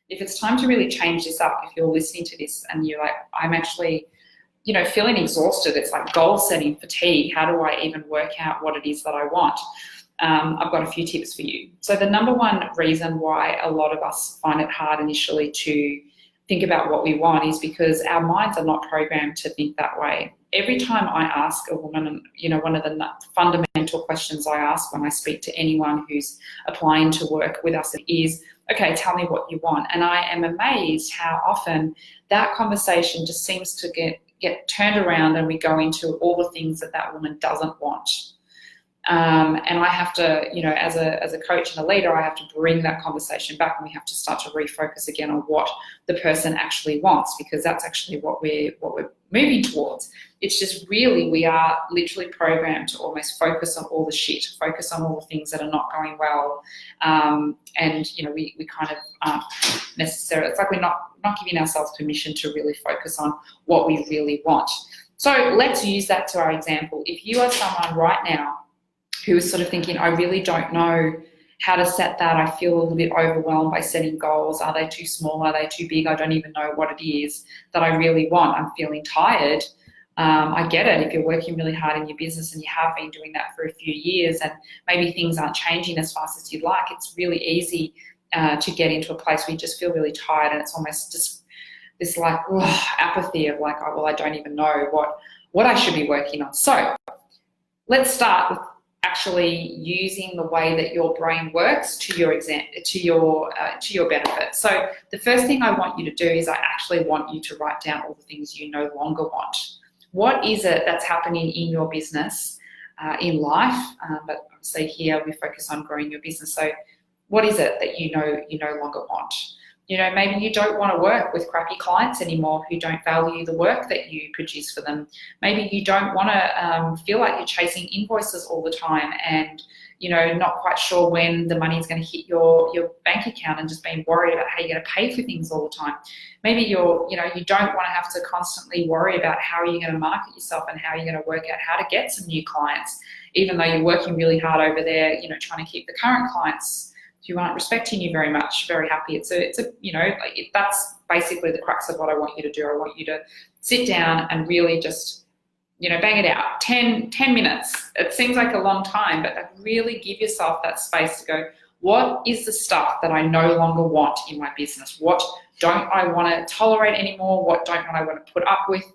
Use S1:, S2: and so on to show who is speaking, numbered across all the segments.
S1: if it's time to really change this up, if you're listening to this and you're like, I'm actually, feeling exhausted, it's like goal setting fatigue. How do I even work out what it is that I want? I've got a few tips for you. So the number one reason why a lot of us find it hard initially to think about what we want is because our minds are not programmed to think that way. Every time I ask a woman, one of the fundamental questions I ask when I speak to anyone who's applying to work with us is, okay, tell me what you want. And I am amazed how often that conversation just seems to get turned around and we go into all the things that woman doesn't want. And I have to, as a coach and a leader, I have to bring that conversation back, and we have to start to refocus again on what the person actually wants, because that's actually what we're moving towards. It's just really, we are literally programmed to almost focus on all the shit, focus on all the things that are not going well. And we kind of aren't necessarily, it's like we're not giving ourselves permission to really focus on what we really want. So let's use that to our example. If you are someone right now who is sort of thinking, I really don't know how to set that. I feel a little bit overwhelmed by setting goals. Are they too small? Are they too big? I don't even know what it is that I really want. I'm feeling tired. I get it if you're working really hard in your business and you have been doing that for a few years and maybe things aren't changing as fast as you'd like. It's really easy to get into a place where you just feel really tired, and it's almost just this like apathy of like, oh, well, I don't even know what I should be working on. So let's start with actually using the way that your brain works to your benefit. So the first thing I want you to do is I actually want you to write down all the things you no longer want. What is it that's happening in your business, in life? But obviously here we focus on growing your business. So what is it that you no longer want? Maybe you don't want to work with crappy clients anymore who don't value the work that you produce for them. Maybe you don't want to feel like you're chasing invoices all the time and, not quite sure when the money is going to hit your bank account and just being worried about how you're going to pay for things all the time. Maybe you don't want to have to constantly worry about how you're going to market yourself and how you're going to work out how to get some new clients, even though you're working really hard over there, trying to keep the current clients who aren't respecting you very much, very happy. That's basically the crux of what I want you to do. I want you to sit down and really just, bang it out. 10 minutes. It seems like a long time, but really give yourself that space to go, what is the stuff that I no longer want in my business? What don't I want to tolerate anymore? What don't I want to put up with?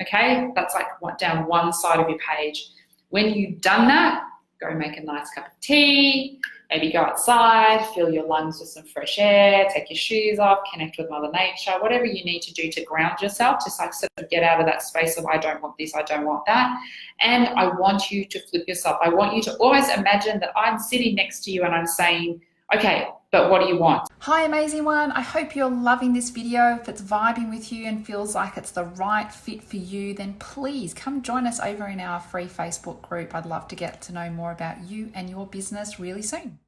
S1: Okay, that's like down one side of your page. When you've done that, go make a nice cup of tea, maybe go outside, fill your lungs with some fresh air, take your shoes off, connect with Mother Nature, whatever you need to do to ground yourself, just like sort of get out of that space of I don't want this, I don't want that. And I want you to flip yourself. I want you to always imagine that I'm sitting next to you and I'm saying, okay, but what do you want?
S2: Hi, amazing one. I hope you're loving this video. If it's vibing with you and feels like it's the right fit for you, then please come join us over in our free Facebook group. I'd love to get to know more about you and your business really soon.